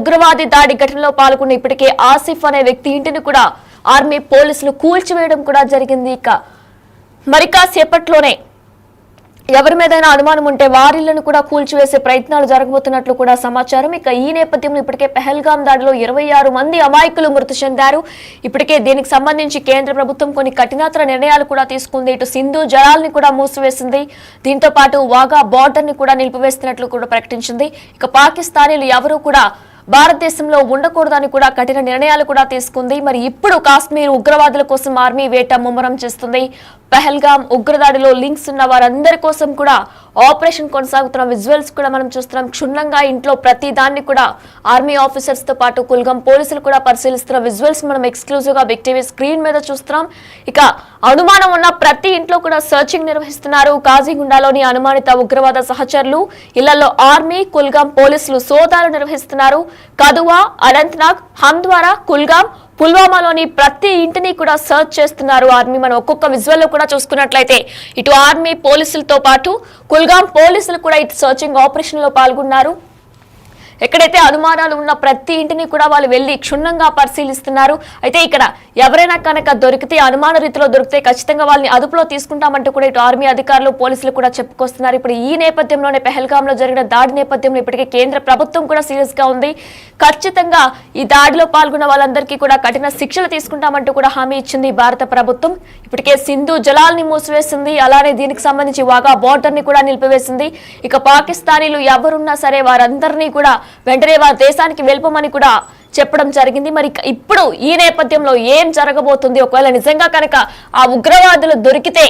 ఉగ్రవాది దాడి ఘటనలో పాల్గొన్న ఇప్పటికే ఆసిఫ్ అనే వ్యక్తి ఇంటిని కూడా ఆర్మీ పోలీసులు కూల్చివేయడం కూడా జరిగింది. ఇక మరికాసేపట్లోనే ఎవరి మీదైనా అనుమానం ఉంటే వారిళ్లను కూడా కూల్చివేసే ప్రయత్నాలు జరగబోతున్నట్లు కూడా సమాచారం. ఇక ఈ నేపథ్యంలో ఇప్పటికే పెహల్గాం దాడిలో 26 మంది అమాయకులు మృతి చెందారు. ఇప్పటికే దీనికి సంబంధించి కేంద్ర ప్రభుత్వం కొన్ని కఠినతర నిర్ణయాలు కూడా తీసుకుంది. ఇటు సింధు జలాల్ని కూడా మూసివేసింది. దీంతో పాటు వాఘా బార్డర్ ని కూడా నిలిపివేస్తున్నట్లు కూడా ప్రకటించింది. ఇక పాకిస్తానీలు ఎవరూ కూడా భారతదేశంలో ఉండకూడదని కూడా కఠిన నిర్ణయాలు కూడా తీసుకుంది. మరి ఇప్పుడు కాశ్మీర్ ఉగ్రవాదుల కోసం ఆర్మీ వేట ముమ్మరం చేస్తుంది. పెహల్గాం ఉగ్రదాడిలో లింక్స్ ఉన్న వారందరి కోసం కూడా ఆపరేషన్ కొనసాగుతున్న విజువల్స్ కూడా మనం చూస్తున్నాం. క్షుణ్ణంగా ఇంట్లో ప్రతి దాన్ని కూడా ఆర్మీ ఆఫీసర్స్ తో పాటు కుల్గాం పోలీసులు కూడా పరిశీలిస్తున్న విజువల్స్ మనం ఎక్స్క్లూజివ్ గా బిగ్ టీవీ స్క్రీన్ మీద చూస్తున్నాం. ఇక అనుమానం ఉన్న ప్రతి ఇంట్లో కూడా సర్చింగ్ నిర్వహిస్తున్నారు. కాజీగుండాలోని అనుమానిత ఉగ్రవాద సహచరులు ఇళ్లలో ఆర్మీ కుల్గాం పోలీసులు సోదాలు నిర్వహిస్తున్నారు. కదువా, అనంతనాగ్, హంద్వారా, కుల్గాం, పుల్వామాలోని ప్రతి ఇంటిని కూడా సర్చ్ చేస్తున్నారు ఆర్మీ. మనం ఒక్కొక్క విజువల్ లో కూడా చూసుకున్నట్లయితే ఇటు ఆర్మీ పోలీసులతో పాటు కుల్గాం పోలీసులు కూడా ఇటు సర్చింగ్ ఆపరేషన్ లో పాల్గొన్నారు. ఎక్కడైతే అనుమానాలు ఉన్న ప్రతి ఇంటిని కూడా వాళ్ళు వెళ్లి క్షుణ్ణంగా పరిశీలిస్తున్నారు. అయితే ఇక్కడ ఎవరైనా కనుక దొరికితే అనుమాన రీతిలో దొరికితే ఖచ్చితంగా వాళ్ళని అదుపులో తీసుకుంటామంటూ కూడా ఇటు ఆర్మీ అధికారులు పోలీసులు కూడా చెప్పుకొస్తున్నారు. ఇప్పుడు ఈ నేపథ్యంలోనే పెహల్గాంలో జరిగిన దాడి నేపథ్యంలో ఇప్పటికే కేంద్ర ప్రభుత్వం కూడా సీరియస్ గా ఉంది. ఖచ్చితంగా ఈ దాడిలో పాల్గొన్న వాళ్ళందరికీ కూడా కఠిన శిక్షలు తీసుకుంటామంటూ కూడా హామీ ఇచ్చింది భారత ప్రభుత్వం. ఇప్పటికే సింధు జలాల్ని మూసివేసింది. అలానే దీనికి సంబంధించి వాఘా బోర్డర్ ని కూడా నిలిపివేసింది. ఇక పాకిస్తానీలు ఎవరున్నా సరే వారందరినీ కూడా వెంటనే వారి దేశానికి వెళ్ళిపోమని కూడా చెప్పడం జరిగింది. మరి ఇప్పుడు ఈ నేపథ్యంలో ఏం జరగబోతుంది? ఒకవేళ నిజంగా కనుక ఆ ఉగ్రవాదులు దొరికితే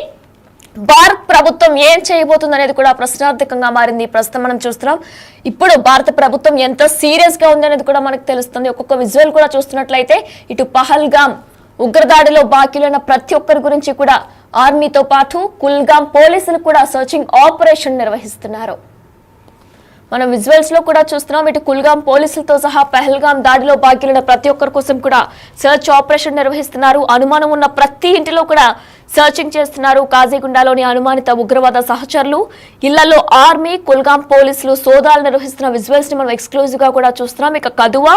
భారత ప్రభుత్వం ఏం చేయబోతుంది అనేది కూడా ప్రశ్నార్థకంగా మారింది. ప్రస్తుతం మనం చూస్తున్నాం ఇప్పుడు భారత ప్రభుత్వం ఎంత సీరియస్ గా ఉంది అనేది కూడా మనకు తెలుస్తుంది. ఒక్కొక్క విజువల్ కూడా చూస్తున్నట్లయితే ఇటు పహల్గాం ఉగ్రదాడిలో బాకీలైన ప్రతి ఒక్కరి గురించి కూడా ఆర్మీతో పాటు కుల్గాం పోలీసులు కూడా సర్చింగ్ ఆపరేషన్ నిర్వహిస్తున్నారు. మనం విజువల్స్ లో కూడా చూస్తున్నాం. ఇటు కుల్గాం పోలీసులతో సహా పెహల్గాం దాడిలో బాకీలైన ప్రతి ఒక్కరి కోసం కూడా సర్చ్ ఆపరేషన్ నిర్వహిస్తున్నారు. అనుమానం ఉన్న ప్రతి ఇంటిలో కూడా సర్చింగ్ చేస్తున్నారు. కాజీగుండాలోని అనుమానిత ఉగ్రవాద సహచరులు ఇళ్లలో ఆర్మీ కుల్గాం పోలీసులు సోదాలు నిర్వహిస్తున్న విజువల్స్ ని మనం ఎక్స్క్లూజివ్ గా కూడా చూస్తున్నాం. ఇక కదువా,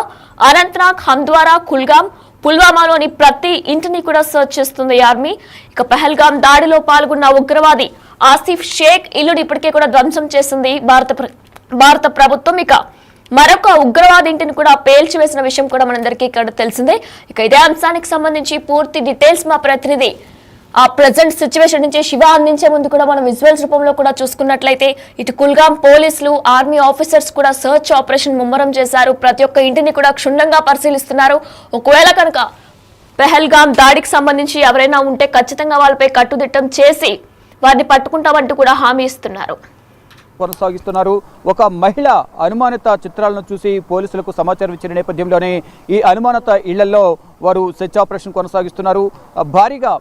అనంతనాగ్, హంద్వారా, కుల్గాం, పుల్వామాలోని ప్రతి ఇంటిని కూడా సర్చ్ చేస్తుంది ఆర్మీ. ఇక పెహల్గాం దాడిలో పాల్గొన్న ఉగ్రవాది ఆసిఫ్ షేక్ ఇల్లుని ఇప్పటికే కూడా ధ్వంసం చేసింది భారత ప్రభుత్వం. ఇక మరొక ఉగ్రవాది ఇంటిని కూడా పేల్చివేసిన విషయం కూడా మనందరికీ ఇక్కడ తెలిసిందే. ఇక ఇదే అంశానికి సంబంధించి పూర్తి డీటెయిల్స్ మా ప్రతినిధి ఆ ప్రెజెంట్ సిచ్యువేషన్ నుంచి శివ అందించే ముందు కూడా మనం విజువల్స్ రూపంలో కూడా చూసుకున్నట్లయితే ఇటు కుల్గాం పోలీసులు ఆర్మీ ఆఫీసర్స్ కూడా సర్చ్ ఆపరేషన్ ముమ్మరం చేశారు. ప్రతి ఒక్క ఇంటిని కూడా క్షుణ్ణంగా పరిశీలిస్తున్నారు. ఒకవేళ కనుక పెహల్గాం దాడికి సంబంధించి ఎవరైనా ఉంటే ఖచ్చితంగా వాళ్ళపై కట్టుదిట్టం చేసి వారిని పట్టుకుంటామంటూ కూడా హామీ ఇస్తున్నారు. కొనసాగిస్తున్నారు. ఒక మహిళ అనుమానిత చిత్రాలను చూసి పోలీసులకు సమాచారం ఇచ్చిన నేపథ్యంలోనే ఈ అనుమానిత ఇళ్లలో వారు సెర్చ్ ఆపరేషన్ కొనసాగిస్తున్నారు. భారీగా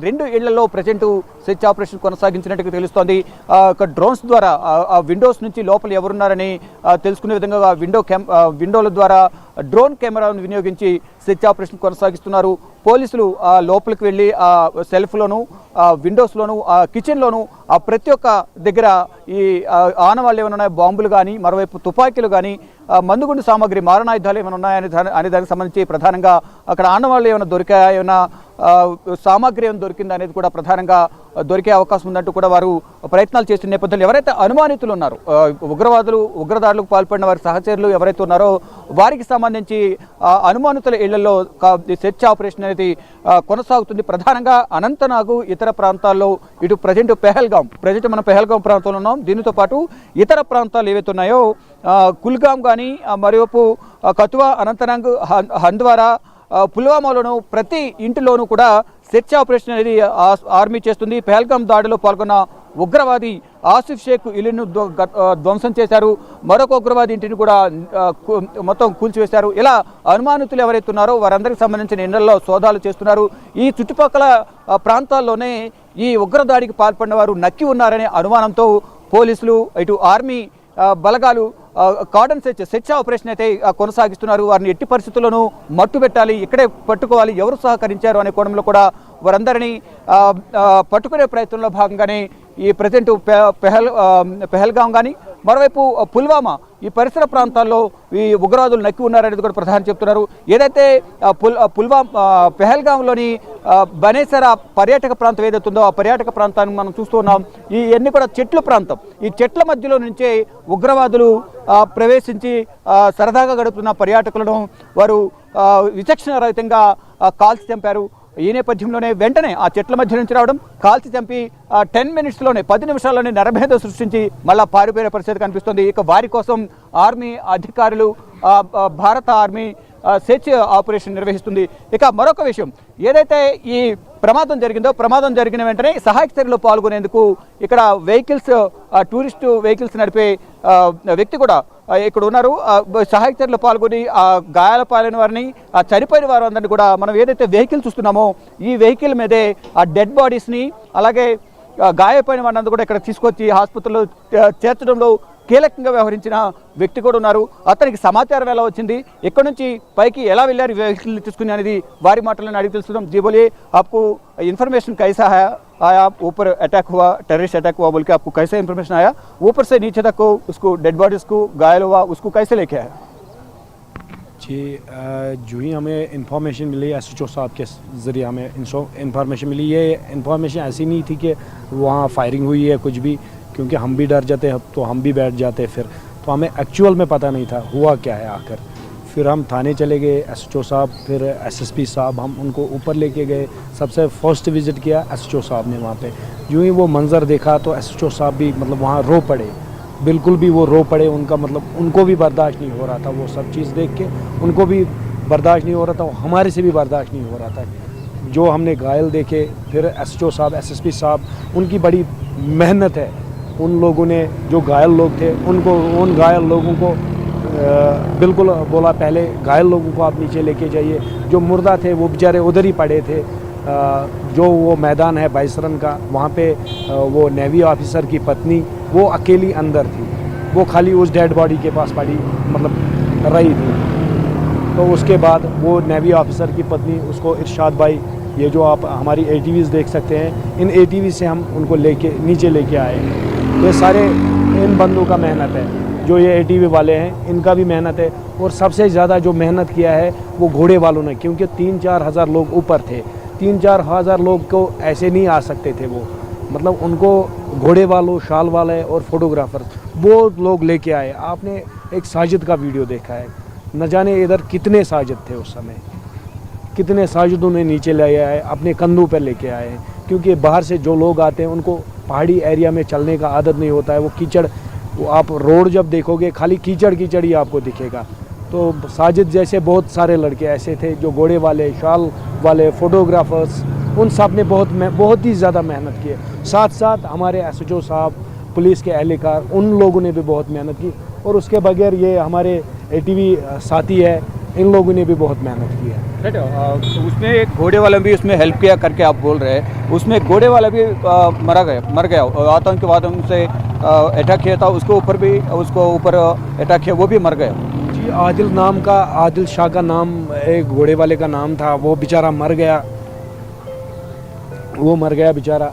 2 ఇళ్లలో ప్రజెంట్ సెర్చ్ ఆపరేషన్ కొనసాగించినట్టుగా తెలుస్తోంది. డ్రోన్స్ ద్వారా ఆ విండోస్ నుంచి లోపల ఎవరున్నారని తెలుసుకునే విధంగా విండోల ద్వారా డ్రోన్ కెమెరాను వినియోగించి సెర్చ్ ఆపరేషన్ కొనసాగిస్తున్నారు. పోలీసులు లోపలికి వెళ్ళి ఆ సెల్ఫ్లోను, విండోస్లోను, కిచెన్లోను ప్రతి ఒక్క దగ్గర ఈ ఆనవాళ్ళు ఏమైనా ఉన్నాయి, బాంబులు కానీ, మరోవైపు తుపాకీలు కానీ, మందుగుండు సామాగ్రి, మారణాయుధాలు ఏమైనా ఉన్నాయని దానికి సంబంధించి ప్రధానంగా అక్కడ ఆనవాళ్ళు ఏమైనా దొరికాయా, ఏమైనా సామాగ్రి ఏమైనా దొరికిందా అనేది కూడా ప్రధానంగా దొరికే అవకాశం ఉందంటూ కూడా వారు ప్రయత్నాలు చేస్తున్న నేపథ్యంలో ఎవరైతే అనుమానితులు ఉన్నారో ఉగ్రదాడులకు పాల్పడిన వారి సహచరులు ఎవరైతే ఉన్నారో వారికి సంబంధించి అనుమానితుల ఇళ్లలో సెర్చ్ ఆపరేషన్ అనేది కొనసాగుతుంది. ప్రధానంగా అనంతనాగు ఇతర ప్రాంతాల్లో ఇటు ప్రజెంట్ మనం పెహల్గాం ప్రాంతంలో ఉన్నాం. దీనితో పాటు ఇతర ప్రాంతాలు ఏవైతే ఉన్నాయో కుల్గాం కానీ, మరోవైపు కతువా, అనంతనాగ్, హంద్వారా, పుల్వామాలోను ప్రతి ఇంటిలోనూ కూడా సెర్చ్ ఆపరేషన్ అనేది ఆర్మీ చేస్తుంది. పెహల్గాం దాడిలో పాల్గొన్న ఉగ్రవాది ఆసిఫ్ షేక్ ఇల్లును ధ్వంసం చేశారు. మరొక ఉగ్రవాది ఇంటిని కూడా మొత్తం కూల్చివేశారు. ఇలా అనుమానితులు ఎవరైతే ఉన్నారో వారందరికి సంబంధించిన ఇళ్లలో సోదాలు చేస్తున్నారు. ఈ చుట్టుపక్కల ప్రాంతాల్లోనే ఈ ఉగ్రదాడికి పాల్పడిన వారు నక్కి ఉన్నారనే అనుమానంతో పోలీసులు ఇటు ఆర్మీ బలగాలు కార్డన్ సెర్చ్ ఆపరేషన్ అయితే కొనసాగిస్తున్నారు. వారిని ఎట్టి పరిస్థితుల్లోనూ మట్టు పెట్టాలి, ఇక్కడే పట్టుకోవాలి, ఎవరు సహకరించారు అనే కోణంలో కూడా వారందరినీ పట్టుకునే ప్రయత్నంలో భాగంగానే ఈ ప్రజెంట్ పెహల్గాం కానీ మరోవైపు పుల్వామా ఈ పరిసర ప్రాంతాల్లో ఈ ఉగ్రవాదులు నక్కి ఉన్నారనేది కూడా ప్రధాని చెప్తున్నారు. ఏదైతే పెహల్గాంలోని బనేసరా పర్యాటక ప్రాంతం ఏదైతే ఉందో ఆ పర్యాటక ప్రాంతాన్ని మనం చూస్తూ ఉన్నాం. ఇవన్నీ కూడా చెట్ల ప్రాంతం. ఈ చెట్ల మధ్యలో నుంచే ఉగ్రవాదులు ప్రవేశించి సరదాగా గడుపుతున్న పర్యాటకులను వారు విచక్షణ రహితంగా కాల్చి చంపారు. ఈ నేపథ్యంలోనే వెంటనే ఆ చెట్ల మధ్య నుంచి రావడం, కాల్చి చంపి 10 మినిట్స్లోనే 10 నిమిషాల్లోనే నరభేదం సృష్టించి మళ్ళా పారిపోయే పరిస్థితి కనిపిస్తుంది. ఇక వారి కోసం ఆర్మీ అధికారులు, భారత ఆర్మీ సెర్చ్ ఆపరేషన్ నిర్వహిస్తుంది. ఇక మరొక విషయం, ఏదైతే ఈ ప్రమాదం జరిగిందో ప్రమాదం జరిగిన వెంటనే సహాయక చర్యలో పాల్గొనేందుకు ఇక్కడ వెహికల్స్, టూరిస్టు వెహికల్స్ నడిపే వ్యక్తి కూడా ఇక్కడ ఉన్నారు. సహాయక చర్యలో పాల్గొని ఆ గాయాల పాలైన వారిని, ఆ చనిపోయిన వారందరినీ కూడా మనం ఏదైతే వెహికల్ చూస్తున్నామో ఈ వెహికల్ మీదే ఆ డెడ్ బాడీస్ని అలాగే గాయపోయిన వారిని కూడా ఇక్కడ తీసుకొచ్చి ఆసుపత్రిలో చేర్చడంలో కీలకంగా వ్యవహరించిన వ్యక్తి కూడా ఉన్నారు. అతనికి సమాచారం ఎలా వచ్చింది, ఎక్కడి నుంచి పైకి ఎలా వెళ్ళారు వెహికల్ తీసుకుని అనేది వారి మాటలను అడిగి తెలుసుకుందాం. जी बोलिए, आपको इन्फॉर्मेशन कैसा है आया, ऊपर अटैक हुआ, टेररिस्ट अटैक हुआ बोल के आपको कैसे इन्फॉर्मेशन आया, ऊपर से नीचे तक को उसको डेड बॉडीज को घायल हुआ उसको कैसे लेके आया? जी, जो ही हमें इन्फॉर्मेशन मिली SHO साहब के ज़रिए हमें इन्फॉर्मेशन मिली। ये इन्फॉर्मेशन ऐसी नहीं थी कि वहाँ फायरिंग हुई है कुछ भी, क्योंकि हम भी डर जाते तो हम भी बैठ जाते फिर, तो हमें एक्चुअल में पता नहीं था हुआ क्या है आकर। फिर हम थाने चले गए, SHO साहब, फिर SSP साहब, हम उनको ऊपर लेके गए। सबसे फर्स्ट विज़िट किया SHO साहब ने वहाँ पे। यूँ ही वो मंज़र देखा तो SHO साहब भी मतलब वहाँ रो पड़े, बिल्कुल भी वो रो पड़े। उनका मतलब उनको भी बर्दाश्त नहीं हो रहा था वो सब चीज़ देख के, उनको भी बर्दाश्त नहीं हो रहा था, हमारे से भी बर्दाश्त नहीं हो रहा था। जो हमने घायल देखे, फिर SHO साहब, SSP साहब, उनकी बड़ी मेहनत है। उन लोगों ने, जो घायल लोग थे उनको, उन घायल लोगों को बिल्कुल बोला पहले घायल लोगों को आप नीचे लेके जाइए। जो मुर्दा थे वो बेचारे उधर ही पड़े थे। जो वो मैदान है बाइसरन का, वहाँ पे वो नेवी ऑफिसर की पत्नी वो अकेली अंदर थी, वो खाली उस डेड बॉडी के पास पड़ी मतलब रही थी। तो उसके बाद वो नेवी ऑफिसर की पत्नी, उसको इरशाद भाई, ये जो आप हमारी ATVs देख सकते हैं, इन ATV से हम उनको लेके नीचे लेके आए। ये सारे इन बंदों का मेहनत है, जो ये ATV वाले हैं इनका भी मेहनत है। और सबसे ज़्यादा जो मेहनत किया है वो घोड़े वालों ने, क्योंकि 3-4 हज़ार लोग ऊपर थे। 3-4 हज़ार लोग को ऐसे नहीं आ सकते थे वो, मतलब उनको घोड़े वालों, शाल वाले और फोटोग्राफर वो लोग लेके आए। आपने एक साजिद का वीडियो देखा है, न जाने इधर कितने साजिद थे उस समय, कितने साजिदों ने नीचे ले आए, अपने कंधों पर लेके आए हैं। क्योंकि बाहर से जो लोग आते हैं उनको पहाड़ी एरिया में चलने का आदत नहीं होता है। वो कीचड़, वो आप रोड जब देखोगे खाली कीचड़ कीचड़ ही आपको दिखेगा। तो साजिद जैसे बहुत सारे लड़के ऐसे थे जो घोड़े वाले, शाल वाले, फोटोग्राफर्स, उन सब ने बहुत ही ज़्यादा मेहनत की है। साथ साथ हमारे SHO साहब, पुलिस के एहलकार, उन लोगों ने भी बहुत मेहनत की। और उसके बगैर ये हमारे ATV साथी है, इन लोगों ने भी बहुत मेहनत की है। उसमें एक घोड़े वाला भी उसमें हेल्प किया करके आप बोल रहे हैं, उसमें घोड़े वाला भी मर गया आतंकवाद से अटैक किया था, उसको ऊपर अटैक किया, वो भी मर गया। जी, आदिल नाम का, आदिल शाह का नाम एक घोड़े वाले का नाम था, वो बेचारा मर गया। वो मर गया बेचारा।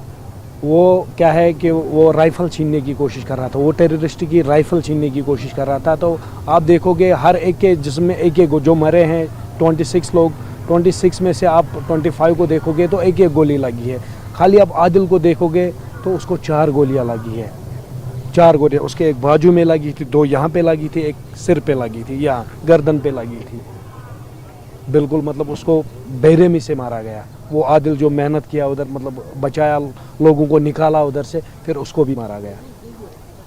वो क्या है कि वो राइफ़ल छीनने की कोशिश कर रहा था, वो टेररिस्ट की राइफ़ल छीनने की कोशिश कर रहा था। तो आप देखोगे हर एक के जिसमें एक जो मरे हैं 26 लोग, 26 में से आप 25 को देखोगे तो एक गोली लगी है। खाली आप आदिल को देखोगे तो उसको 4 गोलियां लगी है, 4 गोलियां। उसके एक बाजू में लगी थी, 2 यहाँ पे लगी थी, एक सिर पे लगी थी, यहाँ गर्दन पे लगी थी। बिल्कुल मतलब उसको बेरहमी से मारा गया। वो आदिल जो मेहनत किया उधर, मतलब बचाया, लोगों को निकाला उधर से, फिर उसको भी मारा गया।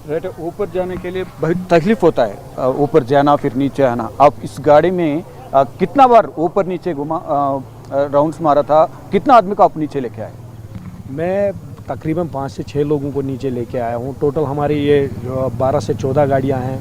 राइट, ऊपर जाने के लिए बहुत तकलीफ होता है, ऊपर जाना फिर नीचे आना। आप इस गाड़ी में कितना बार ऊपर नीचे घुमा, राउंड्स मारा था, कितना आदमी को आप नीचे लेके आए? मैं तकरीबन 5 से 6 लोगों को नीचे लेके आया हूँ। टोटल हमारी ये 12 से 14 गाड़ियाँ हैं।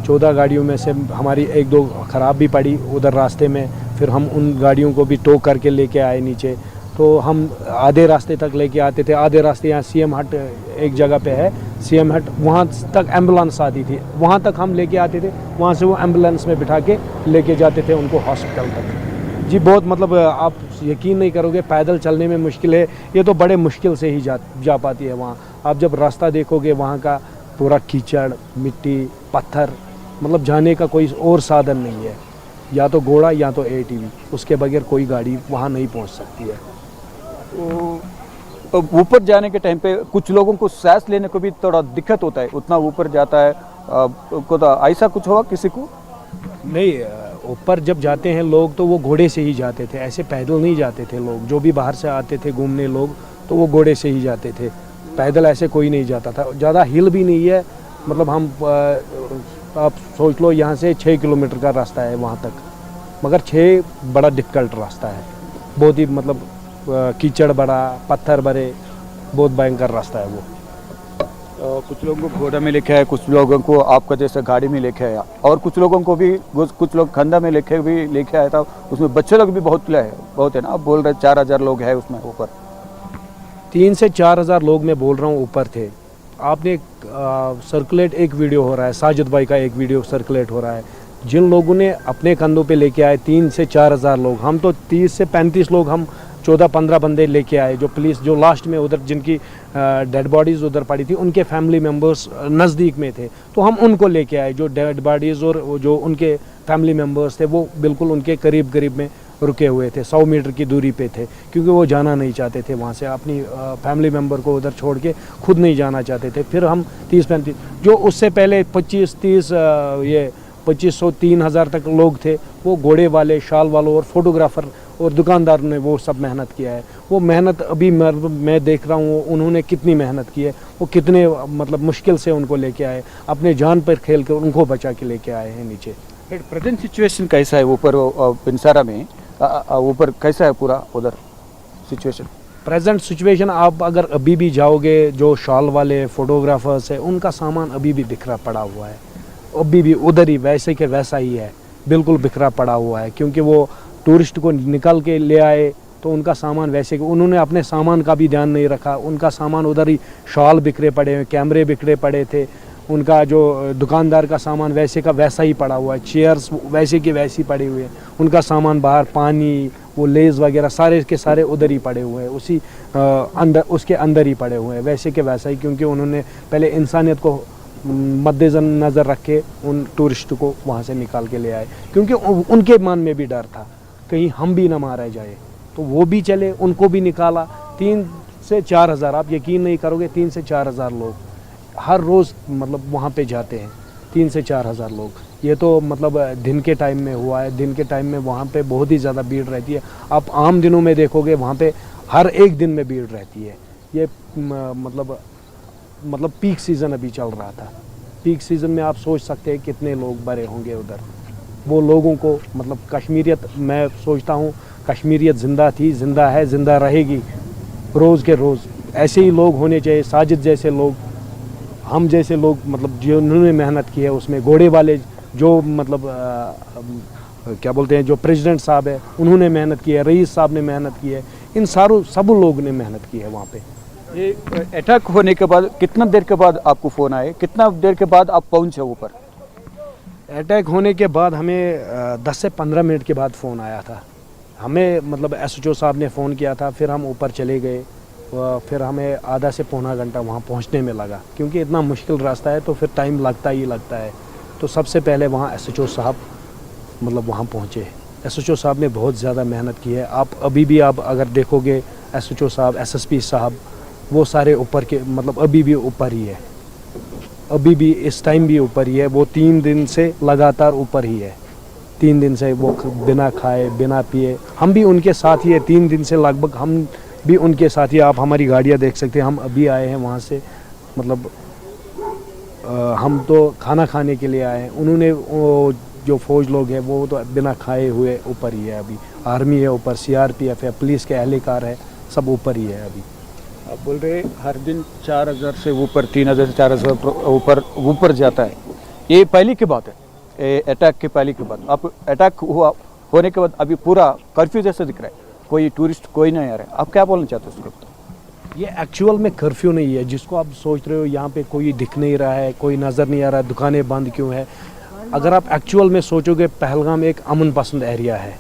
14 गाड़ियों में से हमारी 1-2 ख़राब भी पड़ी उधर रास्ते में, फिर हम उन गाड़ियों को भी टो करके लेके आए नीचे। तो हम आधे रास्ते तक लेके आते थे, आधे रास्ते यहाँ CM हट एक जगह पे है, CM हट, वहाँ तक एम्बुलेंस आती थी, वहाँ तक हम लेके आते थे। वहाँ से वो एम्बुलेंस में बिठा के लेके जाते थे उनको हॉस्पिटल तक। जी बहुत मतलब आप यकीन नहीं करोगे, पैदल चलने में मुश्किल है, ये तो बड़े मुश्किल से ही जा पाती है वहाँ। आप जब रास्ता देखोगे वहाँ का, पूरा कीचड़, मिट्टी, पत्थर, मतलब जाने का कोई और साधन नहीं है, या तो घोड़ा या तो ATV, उसके बगैर कोई गाड़ी वहाँ नहीं पहुँच सकती है। तो ऊपर जाने के टाइम पे कुछ लोगों को सांस लेने को भी थोड़ा दिक्कत होता है, उतना ऊपर जाता है, को तो ऐसा कुछ हुआ किसी को? नहीं, ऊपर जब जाते हैं लोग तो वो घोड़े से ही जाते थे, ऐसे पैदल नहीं जाते थे लोग। जो भी बाहर से आते थे घूमने लोग तो वो घोड़े से ही जाते थे, पैदल ऐसे कोई नहीं जाता था। ज़्यादा हिल भी नहीं है, मतलब हम आप सोच लो यहाँ से 6 किलोमीटर का रास्ता है वहाँ तक, मगर 6 बड़ा डिफ़िकल्ट रास्ता है, बहुत ही मतलब कीचड़ बड़ा, पत्थर भरे, बहुत भयंकर रास्ता है वो। कुछ लोगों को घोड़ा में लेके आया, कुछ लोगों को आपका जैसा गाड़ी में लेके आया, और कुछ लोगों को भी कुछ लोग खंदा में लेके आया था। उसमें बच्चे लोग भी बहुत है ना, आप बोल रहे 4000 लोग हैं उसमें ऊपर। 3 से 4000 लोग मैं बोल रहा हूँ ऊपर थे। आपने सर्कुलेट एक वीडियो हो रहा है, साजिद भाई का एक वीडियो सर्कुलेट हो रहा है, जिन लोगों ने अपने कंधों पे लेके आए 3 से 4000 लोग, हम तो 30 से 35 लोग, हम 14-15 बंदे लेके आए। जो पुलिस जो लास्ट में उधर जिनकी डेड बॉडीज़ उधर पड़ी थी, उनके फैमिली मेम्बर्स नज़दीक में थे, तो हम उनको लेके आए। जो डेड बॉडीज़ और जो उनके फैमिली मेम्बर्स थे वो बिल्कुल उनके करीब में रुके हुए थे, 100 मीटर की दूरी पे थे, क्योंकि वो जाना नहीं चाहते थे वहाँ से, अपनी फैमिली मेम्बर को उधर छोड़ के खुद नहीं जाना चाहते थे। फिर हम 30-35 जो उससे पहले 25-30 ये 2500-3000 तक लोग थे, वो घोड़े वाले, शाल वालों और फोटोग्राफ़र और दुकानदार ने वो सब मेहनत किया है। वो मेहनत अभी मैं देख रहा हूँ उन्होंने कितनी मेहनत की है, वो कितने मतलब मुश्किल से उनको लेके आए, अपने जान पर खेल कर उनको बचा के लेके आए हैं नीचे। प्रेजेंट सिचुएशन कैसा है ऊपर पिंसारा में, ऊपर कैसा है पूरा उधर सिचुएशन? प्रेजेंट सिचुएशन आप अगर अभी भी जाओगे, जो शॉल वाले फोटोग्राफर्स हैं उनका सामान अभी भी बिखरा पड़ा हुआ है, अभी भी उधर ही वैसे के वैसा ही है, बिल्कुल बिखरा पड़ा हुआ है। क्योंकि वो टूरिस्ट को निकल के ले आए तो उनका सामान वैसे, उन्होंने अपने सामान का भी ध्यान नहीं रखा, उनका सामान उधर ही, शॉल बिखरे पड़े हुए, कैमरे बिखरे पड़े थे, उनका जो दुकानदार का सामान वैसे का वैसा ही पड़ा हुआ है, चेयर्स वैसे की वैसी पड़ी हुई है, उनका सामान बाहर, पानी, वो लेज़ वगैरह सारे के सारे उधर ही पड़े हुए हैं, उसी अंदर, उसके अंदर ही पड़े हुए हैं, वैसे के वैसा ही। क्योंकि उन्होंने पहले इंसानियत को मद्देनज़र रख के उन टूरिस्ट को वहाँ से निकाल के ले आए, क्योंकि उनके मन में भी डर था कहीं हम भी ना मारा जाए, तो वो भी चले, उनको भी निकाला। 3 से 4000, आप यकीन नहीं करोगे, 3 से 4000 लोग हर रोज़ मतलब वहाँ पे जाते हैं, 3 से 4000 लोग। ये तो मतलब दिन के टाइम में हुआ है, दिन के टाइम में वहाँ पे बहुत ही ज़्यादा भीड़ रहती है। आप आम दिनों में देखोगे वहाँ पे हर एक दिन में भीड़ रहती है। ये मतलब पीक सीज़न अभी चल रहा था, पीक सीज़न में आप सोच सकते हैं कितने लोग भरे होंगे उधर। वो लोगों को मतलब कश्मीरियत, मैं सोचता हूँ कश्मीरियत ज़िंदा थी, ज़िंदा है, ज़िंदा रहेगी रोज़ के रोज़। ऐसे ही लोग होने चाहिए, साजिद जैसे लोग, हम जैसे लोग, मतलब जिन्होंने मेहनत की है उसमें। घोड़े वाले जो मतलब क्या बोलते हैं, जो प्रेसिडेंट साहब है उन्होंने मेहनत की है, रईस साहब ने मेहनत की है, इन सब लोग ने मेहनत की है वहाँ पे। ये अटैक होने के बाद कितना देर के बाद आपको फ़ोन आए, कितना देर के बाद आप पहुँचे ऊपर? अटैक होने के बाद हमें 10 से 15 मिनट के बाद फ़ोन आया था हमें, मतलब SHO साहब ने फ़ोन किया था। फिर हम ऊपर चले गए, फिर हमें आधा से पौना घंटा वहाँ पहुँचने में लगा, क्योंकि इतना मुश्किल रास्ता है तो फिर टाइम लगता ही लगता है। तो सबसे पहले वहाँ SHO साहब मतलब वहाँ पहुँचे। SHO साहब ने बहुत ज़्यादा मेहनत की है। आप अभी भी आप अगर देखोगे SHO साहब, SSP साहब, वो सारे ऊपर के, मतलब अभी भी ऊपर ही है, अभी भी इस टाइम भी ऊपर ही है। वो 3 दिन से लगातार ऊपर ही है, 3 दिन से वो बिना खाए बिना पिए। हम भी उनके साथ ही है 3 दिन से, लगभग हम भी उनके साथ ही। आप हमारी गाड़ियाँ देख सकते हैं, हम अभी आए हैं वहाँ से, मतलब हम तो खाना खाने के लिए आए हैं। उन्होंने जो फौज लोग हैं वो तो बिना खाए हुए ऊपर ही है अभी। आर्मी है ऊपर, CRPF है, पुलिस के एहलकार है, सब ऊपर ही है अभी। आप बोल रहे हर दिन 4000 से ऊपर, 3000 से 4000 ऊपर जाता है। ये पहली की बात है, अटैक की पहली की बात। अब अटैक हुआ होने के बाद अभी पूरा कर्फ्यू जैसे दिख रहा है, कोई टूरिस्ट कोई नहीं आ रहा है। आप क्या बोलना चाहते हो उसको? ये एक्चुअल में कर्फ्यू नहीं है जिसको आप सोच रहे हो, यहाँ पे कोई दिख नहीं रहा है, कोई नज़र नहीं आ रहा है, दुकानें बंद क्यों है। अगर आप एक्चुअल में सोचोगे, पहलगाम एक अमन पसंद एरिया है।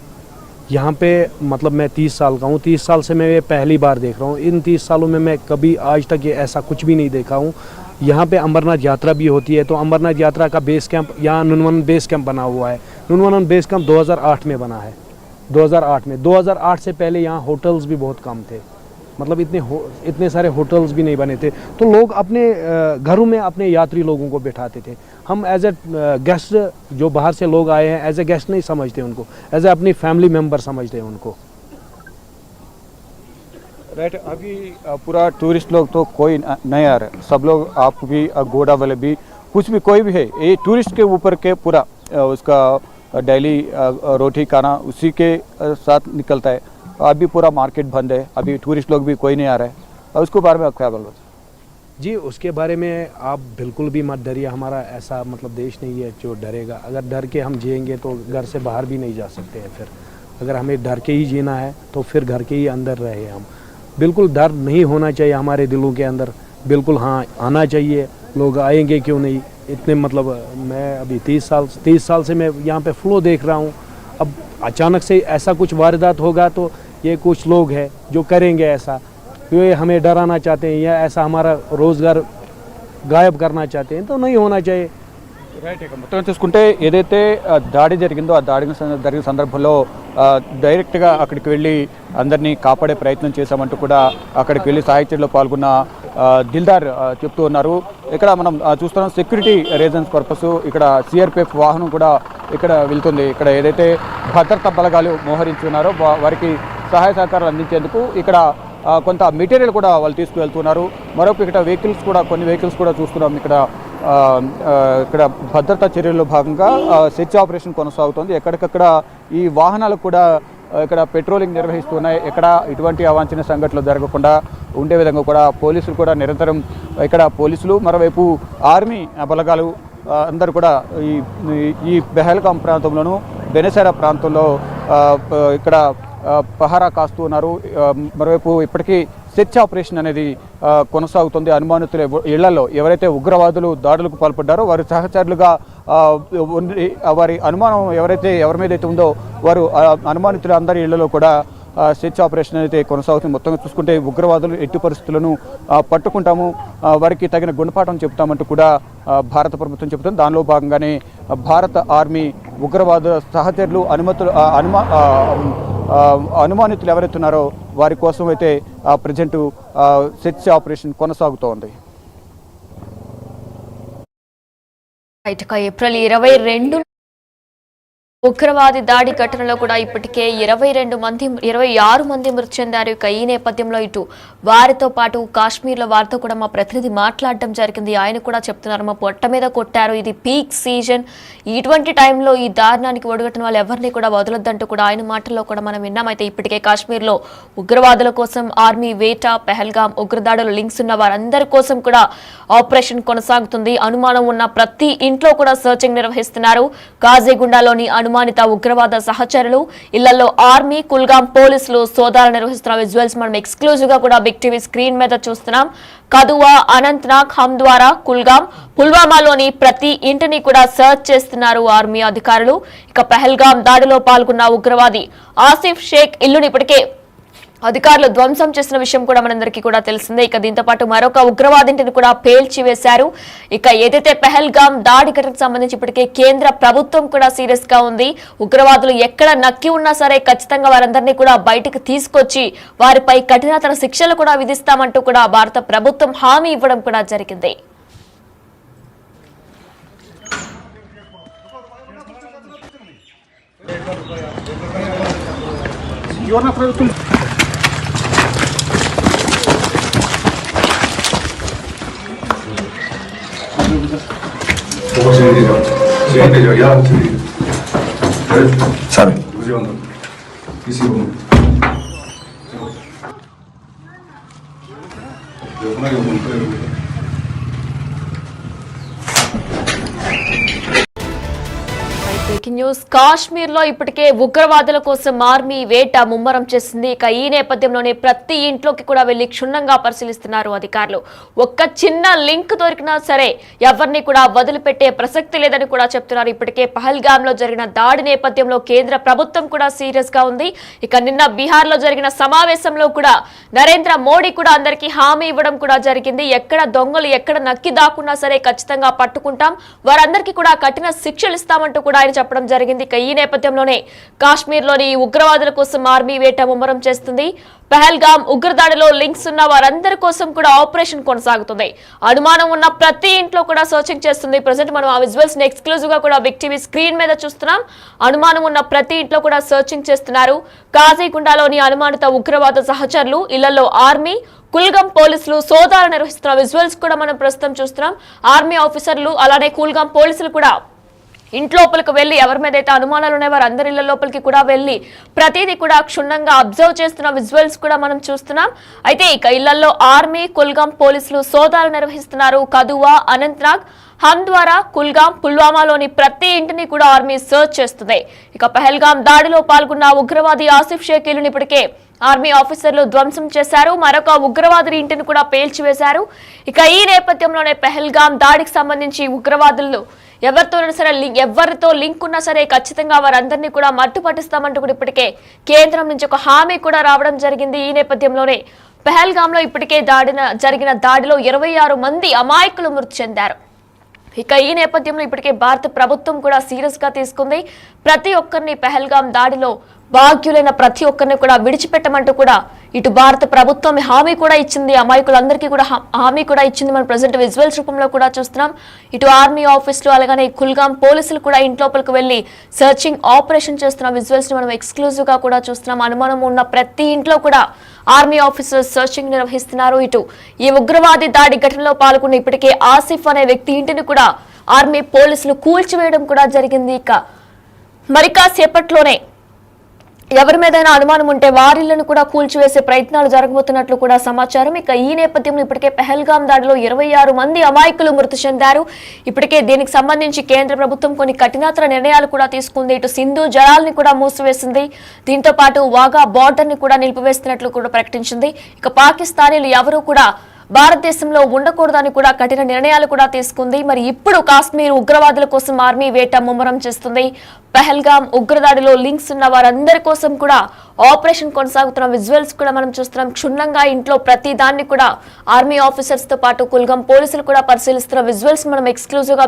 यहाँ पे मतलब मैं 30 साल का हूँ, 30 साल से मैं ये पहली बार देख रहा हूँ। इन 30 सालों में मैं कभी आज तक ये ऐसा कुछ भी नहीं देखा हूँ। यहाँ पे अमरनाथ यात्रा भी होती है, तो अमरनाथ यात्रा का बेस कैंप यहाँ नुनवन बेस कैंप बना हुआ है। नुनवन बेस कैंप 2008 में बना है, 2008 से पहले यहाँ होटल्स भी बहुत कम थे, मतलब इतने सारे होटल्स भी नहीं बने थे, तो लोग अपने घरों में अपने यात्री लोगों को बैठाते थे। हम एज ए गेस्ट, जो बाहर से लोग आए हैं, एज ए गेस्ट नहीं समझते उनको, एज ए अपनी फैमिली मेम्बर समझते हैं उनको। राइट, अभी पूरा टूरिस्ट लोग तो कोई नहीं आ रहे, सब लोग आप भी गोडा वाले भी कुछ भी कोई भी है, ये टूरिस्ट के ऊपर के पूरा उसका डेली रोटी खाना उसी के साथ निकलता है। अभी पूरा मार्केट बंद है, अभी टूरिस्ट लोग भी कोई नहीं आ रहा है, और उसके बारे में आप क्या बोलोगे? जी, उसके बारे में आप बिल्कुल भी मत डरिए, हमारा ऐसा मतलब देश नहीं है जो डरेगा। अगर डर के हम जिएंगे तो घर से बाहर भी नहीं जा सकते हैं। फिर अगर हमें डर के ही जीना है तो फिर घर के ही अंदर रहे हम। बिल्कुल डर नहीं होना चाहिए हमारे दिलों के अंदर, बिल्कुल हाँ आना चाहिए, लोग आएंगे क्यों नहीं। इतने मतलब मैं अभी 30 साल से मैं यहाँ पे फ्लो देख रहा हूँ। अब अचानक से ऐसा कुछ वारदात होगा तो ये कुछ लोग हैं जो करेंगे ऐसा, ये हमें डराना चाहते हैं या ऐसा हमारा रोज़गार गायब करना चाहते हैं, तो नहीं होना चाहिए। రైట్, ఇక మొత్తం చూసుకుంటే ఏదైతే దాడి జరిగిందో ఆ దాడి జరిగిన సందర్భంలో డైరెక్ట్గా అక్కడికి వెళ్ళి అందరినీ కాపాడే ప్రయత్నం చేశామంటూ కూడా అక్కడికి వెళ్ళి సాహిత్యంలో పాల్గొన్న దిల్దార్ చెప్తూ ఉన్నారు. ఇక్కడ మనం చూస్తున్నాం సెక్యూరిటీ రీజన్స్ పర్పస్ ఇక్కడ సిఆర్పిఎఫ్ వాహనం కూడా ఇక్కడ వెళ్తుంది. ఇక్కడ ఏదైతే భద్రతా బలగాలు మోహరించి ఉన్నారో వారికి సహాయ సహకారాలు అందించేందుకు ఇక్కడ కొంత మెటీరియల్ కూడా వాళ్ళు తీసుకువెళ్తున్నారు. మరొక ఇక్కడ వెహికల్స్ కూడా కొన్ని వెహికల్స్ కూడా చూస్తున్నాం. ఇక్కడ భద్రతా చర్యల్లో భాగంగా సెర్చ్ ఆపరేషన్ కొనసాగుతోంది. ఎక్కడికక్కడ ఈ వాహనాలకు కూడా ఇక్కడ పెట్రోలింగ్ నిర్వహిస్తున్నాయి. ఎక్కడ ఇటువంటి అవాంఛనీయ సంఘటనలు జరగకుండా ఉండే విధంగా కూడా పోలీసులు కూడా నిరంతరం ఇక్కడ పోలీసులు, మరోవైపు ఆర్మీ బలగాలు అందరూ కూడా ఈ పెహల్గాం ప్రాంతంలోనూ బెనెసారా ప్రాంతంలో ఇక్కడ పహారా కాస్తూ ఉన్నారు. మరోవైపు ఇప్పటికీ సెర్చ్ ఆపరేషన్ అనేది కొనసాగుతుంది. అనుమానితుల ఇళ్లలో ఎవరైతే ఉగ్రవాదులు దాడులకు పాల్పడ్డారో వారి సహచరులుగా వారి అనుమానం ఎవరి మీద అయితే ఉందో వారు అనుమానితుల అందరి ఇళ్లలో కూడా సెర్చ్ ఆపరేషన్ అయితే కొనసాగుతుంది. మొత్తంగా చూసుకుంటే ఉగ్రవాదులు ఎట్టి పరిస్థితులను పట్టుకుంటాము, వారికి తగిన గుణపాఠం చెప్తామంటూ కూడా భారత ప్రభుత్వం చెబుతుంది. దానిలో భాగంగానే భారత ఆర్మీ ఉగ్రవాద సహచరులు అనుమానితులు ఎవరైతే ఉన్నారో వారి కోసం అయితే ప్రజెంట్ సెర్చ్ ఆపరేషన్ కొనసాగుతోంది. ఏప్రిల్ 22 ఉగ్రవాది దాడి ఘటనలో కూడా ఇప్పటికే 26 మంది మృతి చెందారు. ఇక ఈ నేపథ్యంలో ఇటు వారితో పాటు కాశ్మీర్లో వారితో కూడా మా ప్రతినిధి మాట్లాడడం జరిగింది. ఆయన కూడా చెప్తున్నారు, మా పొట్ట మీద కొట్టారు, ఇది పీక్ సీజన్, ఇటువంటి టైంలో ఈ దారుణానికి ఒడిగట్టిన వాళ్ళు ఎవరిని కూడా వదలొద్దంటూ కూడా ఆయన మాటల్లో కూడా మనం విన్నాం. అయితే ఇప్పటికే కాశ్మీర్లో ఉగ్రవాదుల కోసం ఆర్మీ వేట, పెహల్గాం ఉగ్రదాడులు లింక్స్ ఉన్న వారందరి కోసం కూడా ఆపరేషన్ కొనసాగుతుంది. అనుమానం ఉన్న ప్రతి ఇంట్లో కూడా సర్చింగ్ నిర్వహిస్తున్నారు. కాజీగుండాలోని అనుమానిత ఉగ్రవాద సహచరులు ఇళ్లలో ఆర్మీ, కుల్గాం పోలీసులు సోదాలు నిర్వహిస్తున్న విజువల్స్ మనం ఎక్స్క్లూజివ్ గా కూడా బిగ్ టీవీ స్క్రీన్ మీద చూస్తున్నాం. కదువా, అనంతనాగ్, హంద్వారా, కుల్గాం, పుల్వామాలోని ప్రతి ఇంటిని కూడా సర్చ్ చేస్తున్నారు ఆర్మీ అధికారులు. ఇక పెహల్గాం దాడిలో పాల్గొన్న ఉగ్రవాది ఆసిఫ్ షేక్ ఇల్లుని ఇప్పటికే అధికారులు ధ్వంసం చేసిన విషయం కూడా మనందరికీ కూడా తెలిసిందే. ఇక దీంతో పాటు మరొక ఉగ్రవాదింటిని కూడా పేల్చివేశారు. ఇక ఏదైతే పెహల్గాం దాడి ఘటనకు సంబంధించి ఇప్పటికే కేంద్ర ప్రభుత్వం కూడా సీరియస్ గా ఉంది. ఉగ్రవాదులు ఎక్కడ నక్కి ఉన్నా సరే ఖచ్చితంగా వారందరినీ కూడా బయటకు తీసుకొచ్చి వారిపై కఠినతర శిక్షలు కూడా విధిస్తామంటూ కూడా భారత ప్రభుత్వం హామీ ఇవ్వడం కూడా జరిగింది. Sabe? Breaking news. కాశ్మీర్ లో ఇప్పటికే ఉగ్రవాదుల కోసం ఆర్మీ వేట ముమ్మరం చేసింది. ఇక ఈ నేపథ్యంలోనే ప్రతి ఇంట్లోకి కూడా వెళ్లి క్షుణ్ణంగా పరిశీలిస్తున్నారు అధికారులు. ఒక్క చిన్న లింక్ దొరికినా సరే ఎవరిని కూడా వదిలిపెట్టే ప్రసక్తి లేదని కూడా చెప్తున్నారు. ఇప్పటికే పహల్గామ్ లో జరిగిన దాడి నేపథ్యంలో కేంద్ర ప్రభుత్వం కూడా సీరియస్ గా ఉంది. ఇక నిన్న బీహార్ లో జరిగిన సమావేశంలో కూడా నరేంద్ర మోడీ కూడా అందరికీ హామీ ఇవ్వడం కూడా జరిగింది. ఎక్కడ దొంగలు ఎక్కడ నక్కి దాక్కున్నా సరే ఖచ్చితంగా పట్టుకుంటాం, వారందరికీ కూడా కఠిన శిక్షలు ఇస్తామంటూ కూడా ఆయన చెప్పడం జరిగింది. ఇక ఈ నేపథ్యంలోనే కాశ్మీర్లోని ఉగ్రవాదుల కోసం ఆర్మీ వేట ముమ్మరం చేస్తుంది. పహల్గామ్ ఉగ్రదాడిలో లింక్స్ ఉన్న వారందరి కోసం కూడా ఆపరేషన్ కొనసాగుతుంది. అనుమానం ఉన్న ప్రతి ఇంట్లో కూడా సర్చింగ్ చేస్తుంది. ప్రజెంట్ మనం ఆ విజువల్స్ ని ఎక్స్క్లూజివ్ గా కూడా బిగ్ టీవీ స్క్రీన్ మీద చూస్తున్నాం. అనుమానం ఉన్న ప్రతి ఇంట్లో కూడా సర్చింగ్ చేస్తున్నారు. కాజీగుండాలోని అనుమానిత ఉగ్రవాద సహచరులు ఇళ్లలో ఆర్మీ కుల్గాం పోలీసులు సోదాలు నిర్వహిస్తున్న విజువల్స్ కూడా మనం ప్రస్తుతం చూస్తున్నాం. ఆర్మీ ఆఫీసర్లు అలానే కుల్గాం పోలీసులు కూడా ఇంట్లోపలికి వెళ్లి ఎవరి మీద అయితే అనుమానాలు ఉన్నాయో వారు అందరి ఇళ్ల లోపలికి కూడా వెళ్లి ప్రతిదీ కూడా క్షుణ్ణంగా అబ్జర్వ్ చేస్తున్న విజువల్స్ కూడా మనం చూస్తున్నాం. అయితే ఇక ఇళ్లలో ఆర్మీ కుల్గాం పోలీసులు సోదాలు నిర్వహిస్తున్నారు. కదువా, అనంతనాగ్, హంద్వారా, కుల్గాం, పుల్వామాలోని ప్రతి ఇంటిని కూడా ఆర్మీ సర్చ్ చేస్తుంది. ఇక పహల్గాం దాడిలో పాల్గొన్న ఉగ్రవాది ఆసిఫ్ షకీలుని ఇప్పటికే ఆర్మీ ఆఫీసర్లు ధ్వంసం చేశారు. మరొక ఉగ్రవాది ఇంటిని కూడా పేల్చివేశారు. ఇక ఈ నేపథ్యంలోనే పహల్గాం దాడికి సంబంధించి ఉగ్రవాదులు ఎవరితో లింక్ ఉన్నా సరే ఖచ్చితంగా వారందరినీ కూడా మట్టు పట్టిస్తామంటూ కూడా ఇప్పటికే కేంద్రం నుంచి ఒక హామీ కూడా రావడం జరిగింది. ఈ నేపథ్యంలోనే పహల్గామ్ లో ఇప్పటికే జరిగిన దాడిలో 26 మంది అమాయకులు మృతి చెందారు. ఇక ఈ నేపథ్యంలో ఇప్పటికే భారత ప్రభుత్వం కూడా సీరియస్ గా తీసుకుంది. ప్రతి ఒక్కరిని పహల్గామ్ దాడిలో భాగ్యులైన ప్రతి ఒక్కరిని కూడా విడిచిపెట్టమంటూ కూడా ఇటు భారత ప్రభుత్వం హామీ కూడా ఇచ్చింది. అమాయకులందరికీ కూడా హామీ కూడా ఇచ్చింది. మనం ప్రజెంట్ విజువల్స్ రూపంలో కూడా చూస్తున్నాం. ఇటు ఆర్మీ ఆఫీసులు అలాగే కుల్గాం పోలీసులు కూడా ఇంట్లోపలికి వెళ్లి సర్చింగ్ ఆపరేషన్ చేస్తున్న విజువల్స్ ని మనం ఎక్స్క్లూజివ్ గా కూడా చూస్తున్నాం. అనుమానం ఉన్న ప్రతి ఇంట్లో కూడా ఆర్మీ ఆఫీసర్స్ సర్చింగ్ నిర్వహిస్తున్నారు. ఇటు ఈ ఉగ్రవాది దాడి ఘటనలో పాల్గొన్న ఇప్పటికే ఆసిఫ్ అనే వ్యక్తి ఇంటిని కూడా ఆర్మీ పోలీసులు కూల్చివేయడం కూడా జరిగింది. ఇక మరి కాసేపట్లోనే ఎవరి మీదైనా అనుమానం ఉంటే వారిళ్లను కూడా కూల్చివేసే ప్రయత్నాలు జరగబోతున్నట్లు కూడా సమాచారం. ఇక ఈ నేపథ్యంలో ఇప్పటికే పహల్గామ్ దాడిలో 26 మంది అమాయకులు మృతి చెందారు. ఇప్పటికే దీనికి సంబంధించి కేంద్ర ప్రభుత్వం కొన్ని కఠినతర నిర్ణయాలు కూడా తీసుకుంది. ఇటు సింధు జలాల్ని కూడా మూసివేసింది. దీంతో పాటు వాఘా బార్డర్ ని కూడా నిలిపివేస్తున్నట్లు కూడా ప్రకటించింది. ఇక పాకిస్తానీలు ఎవరూ కూడా భారతదేశంలో ఉండకూడదని కూడా కఠిన నిర్ణయాలు కూడా తీసుకుంది. మరి ఇప్పుడు కాశ్మీర్ ఉగ్రవాదుల కోసం ఆర్మీ వేట ముమ్మరం చేస్తుంది. పహల్గామ్ ఉగ్రదాడిలో లింక్స్ ఉన్న వారందరి కోసం కూడా ఆపరేషన్ కొనసాగుతున్న విజువల్స్ కూడా మనం చూస్తున్నాం. క్షుణ్ణంగా ఇంట్లో ప్రతి దాన్ని కూడా ఆర్మీ ఆఫీసర్స్ తో పాటు కుల్గాం పోలీసులు కూడా పరిశీలిస్తున్న విజువల్స్ మనం ఎక్స్క్లూజివ్ గా